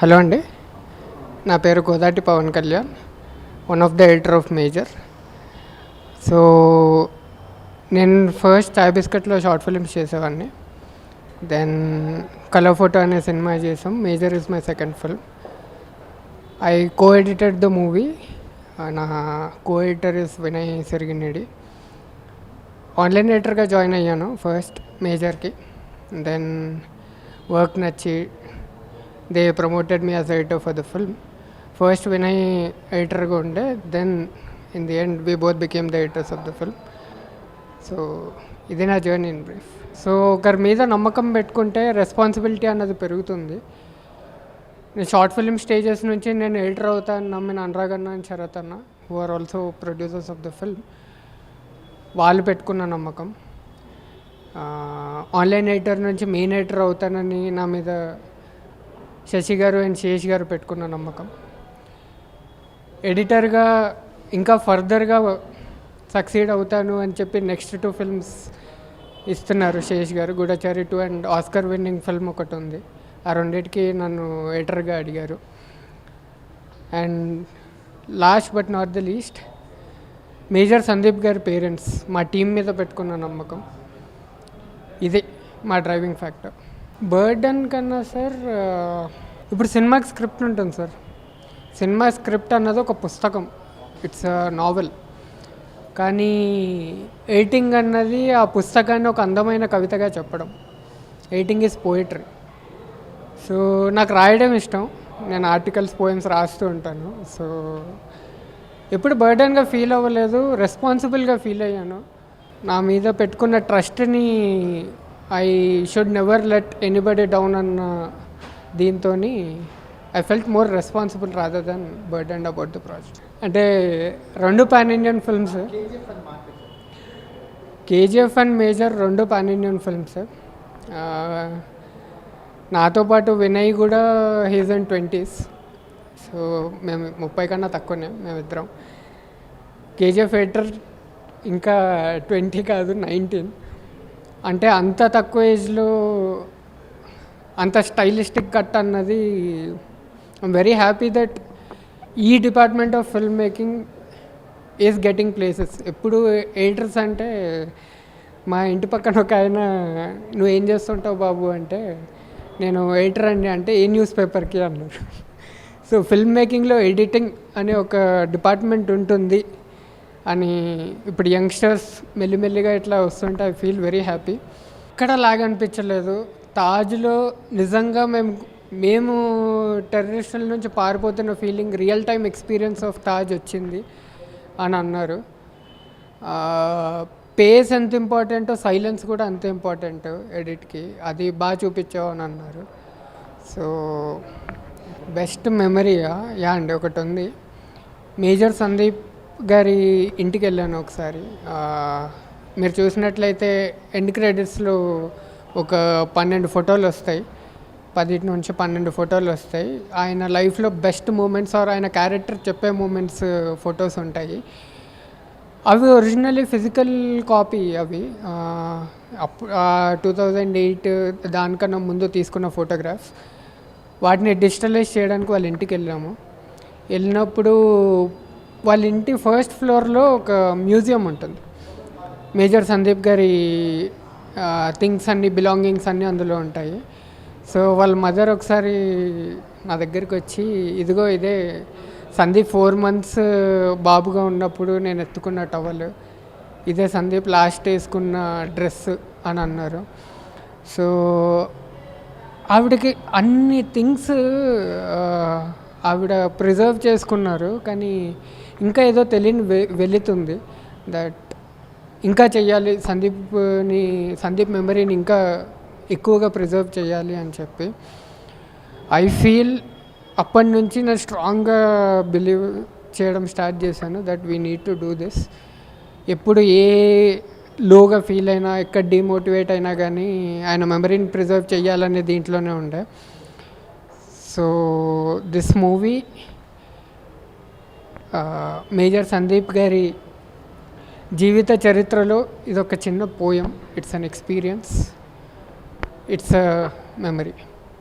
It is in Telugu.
హలో అండి, నా పేరు Godati Pawan Kalyan, one of the editor of Major. So నేను ఫస్ట్ చాయ్ బిస్కెట్లో షార్ట్ ఫిల్మ్స్ చేసేవాడిని. దెన్ కలర్ ఫోటో అనే సినిమా చేసాం. Major is my second film. I co-edited the movie. నా co-editor is Vinay Sirigineedi. Online ఎడిటర్గా జాయిన్ అయ్యాను ఫస్ట్ మేజర్కి. దెన్ వర్క్ నచ్చి they promoted me as editor for the film. First Vinay ఎడిటర్గా ఉండే, then in the end we both became the editors of the film. So ఇది నా జర్నీ ఇన్ బ్రీఫ్. సో ఒకరి మీద నమ్మకం పెట్టుకుంటే రెస్పాన్సిబిలిటీ అన్నది పెరుగుతుంది. నేను షార్ట్ ఫిల్మ్ స్టేజెస్ నుంచి నేను ఎడిటర్ అవుతాను నమ్మిన అనురాగ్ అన్న అండ్ శరత్ అన్న, who are also producers of the film, వాళ్ళు పెట్టుకున్న నమ్మకం. ఆన్లైన్ ఎడిటర్ నుంచి మెయిన్ ఎడిటర్ అవుతానని నా మీద శశి గారు అండ్ శేష్ గారు పెట్టుకున్న నమ్మకం. ఎడిటర్గా ఇంకా ఫర్దర్గా సక్సీడ్ అవుతాను అని చెప్పి నెక్స్ట్ 2 ఫిల్మ్స్ ఇస్తున్నారు శేష్ గారు. గూఢచారి 2 అండ్ ఆస్కర్ విన్నింగ్ ఫిల్మ్ ఒకటి ఉంది. ఆ రెండింటికి నన్ను ఎడిటర్గా అడిగారు. And last but not the least, major Sandeep గారి పేరెంట్స్ మా టీం మీద పెట్టుకున్న నమ్మకం. ఇది మా డ్రైవింగ్ ఫ్యాక్టర్. బర్డన్ కన్నా సార్, ఇప్పుడు సినిమాకి స్క్రిప్ట్ ఉంటుంది సార్. సినిమా స్క్రిప్ట్ అన్నది ఒక పుస్తకం, ఇట్స్ అ నావెల్. కానీ ఎడిటింగ్ అన్నది ఆ పుస్తకాన్ని ఒక అందమైన కవితగా చెప్పడం. Editing is poetry. సో నాకు రాయడం ఇష్టం. నేను ఆర్టికల్స్, పోయమ్స్ రాస్తూ ఉంటాను. సో ఎప్పుడు బర్డన్గా ఫీల్ అవ్వలేదు, రెస్పాన్సిబుల్గా ఫీల్ అయ్యాను. నా మీద పెట్టుకున్న ట్రస్ట్ని I should never let anybody down అన్న దీంతో I felt more responsible rather than burdened about the project. అంటే 2 pan Indian films, KGF and Major 2 pan Indian films. నాతో పాటు వినయ్ కూడా హీజ్ ఇన్ 20s. సో మేము 30 కన్నా తక్కువనే మేమిద్దరం. కేజీఎఫ్ ఎడిటర్ ఇంకా 20 కాదు, 19. అంటే అంత తక్కువ ఏజ్లో అంత స్టైలిస్టిక్ కట్ అన్నది ఐమ్ వెరీ హ్యాపీ దట్ ఈ department of film making is getting places. ఎప్పుడు ఎడిటర్స్ అంటే, మా ఇంటి పక్కన ఒక ఆయన, నువ్వు ఏం చేస్తుంటావు బాబు అంటే, నేను ఎడిటర్ అండి అంటే, ఏ న్యూస్ పేపర్కి అన్నారు. సో ఫిల్మ్ మేకింగ్లో ఎడిటింగ్ అనే ఒక డిపార్ట్మెంట్ ఉంటుంది అని ఇప్పుడు యంగ్స్టర్స్ మెల్లిమెల్లిగా ఇట్లా వస్తుంటే ఐ ఫీల్ వెరీ హ్యాపీ. ఇక్కడ లాగా అనిపించలేదు. తాజ్లో నిజంగా మేము టెర్రరిస్టుల నుంచి పారిపోతున్న feeling, real time experience of Taj వచ్చింది అని అన్నారు. పేస్ ఎంత ఇంపార్టెంటో సైలెన్స్ కూడా అంతే ఇంపార్టెంట్ ఎడిట్కి, అది బాగా చూపించావు అని అన్నారు. సో బెస్ట్ మెమరీయా అండి ఒకటి ఉంది. మేజర్ సందీప్ గారి ఇంటికి వెళ్ళాను ఒకసారి. మీరు చూసినట్లయితే ఎండ్ క్రెడిట్స్లో ఒక 12 ఫోటోలు వస్తాయి, 10 నుంచి 12 ఫోటోలు వస్తాయి. ఆయన లైఫ్లో బెస్ట్ మూమెంట్స్ ఆర్ ఆయన క్యారెక్టర్ చెప్పే మూమెంట్స్ ఫొటోస్ ఉంటాయి. అవి ఒరిజినల్లీ ఫిజికల్ కాపీ. అవి 2008 దానికన్నా ముందు తీసుకున్న ఫోటోగ్రాఫ్స్. వాటిని డిజిటలైజ్ చేయడానికి వాళ్ళ ఇంటికి వెళ్ళినప్పుడు వాళ్ళ ఇంటి ఫస్ట్ ఫ్లోర్లో ఒక మ్యూజియం ఉంటుంది. మేజర్ సందీప్ గారి థింగ్స్ అన్నీ, బిలాంగింగ్స్ అన్నీ అందులో ఉంటాయి. సో వాళ్ళ మదర్ ఒకసారి నా దగ్గరికి వచ్చి, ఇదిగో ఇదే సందీప్ 4 months బాబుగా ఉన్నప్పుడు నేను ఎత్తుకున్న టవల్, ఇదే సందీప్ లాస్ట్ వేసుకున్న డ్రెస్ అని అన్నారు. సో ఆవిడకి అన్ని థింగ్స్ ఆవిడ ప్రిజర్వ్ చేసుకున్నారు. కానీ ఇంకా ఏదో తెలియని వెళుతుంది దట్ ఇంకా చెయ్యాలి, సందీప్ మెమరీని ఇంకా ఎక్కువగా ప్రిజర్వ్ చేయాలి అని చెప్పి. ఐ ఫీల్ అప్పటి నుంచి నేను స్ట్రాంగ్గా బిలీవ్ చేయడం స్టార్ట్ చేశాను that we need to do this. ఎప్పుడు ఏ లోగా ఫీల్ అయినా, ఎక్కడ డిమోటివేట్ అయినా కానీ ఆయన మెమరీని ప్రిజర్వ్ చేయాలనే దీంట్లోనే ఉండే. So this movie, major Sandeep గారి జీవిత చరిత్రలో ఇదొక చిన్న poem. It's an experience, it's a memory.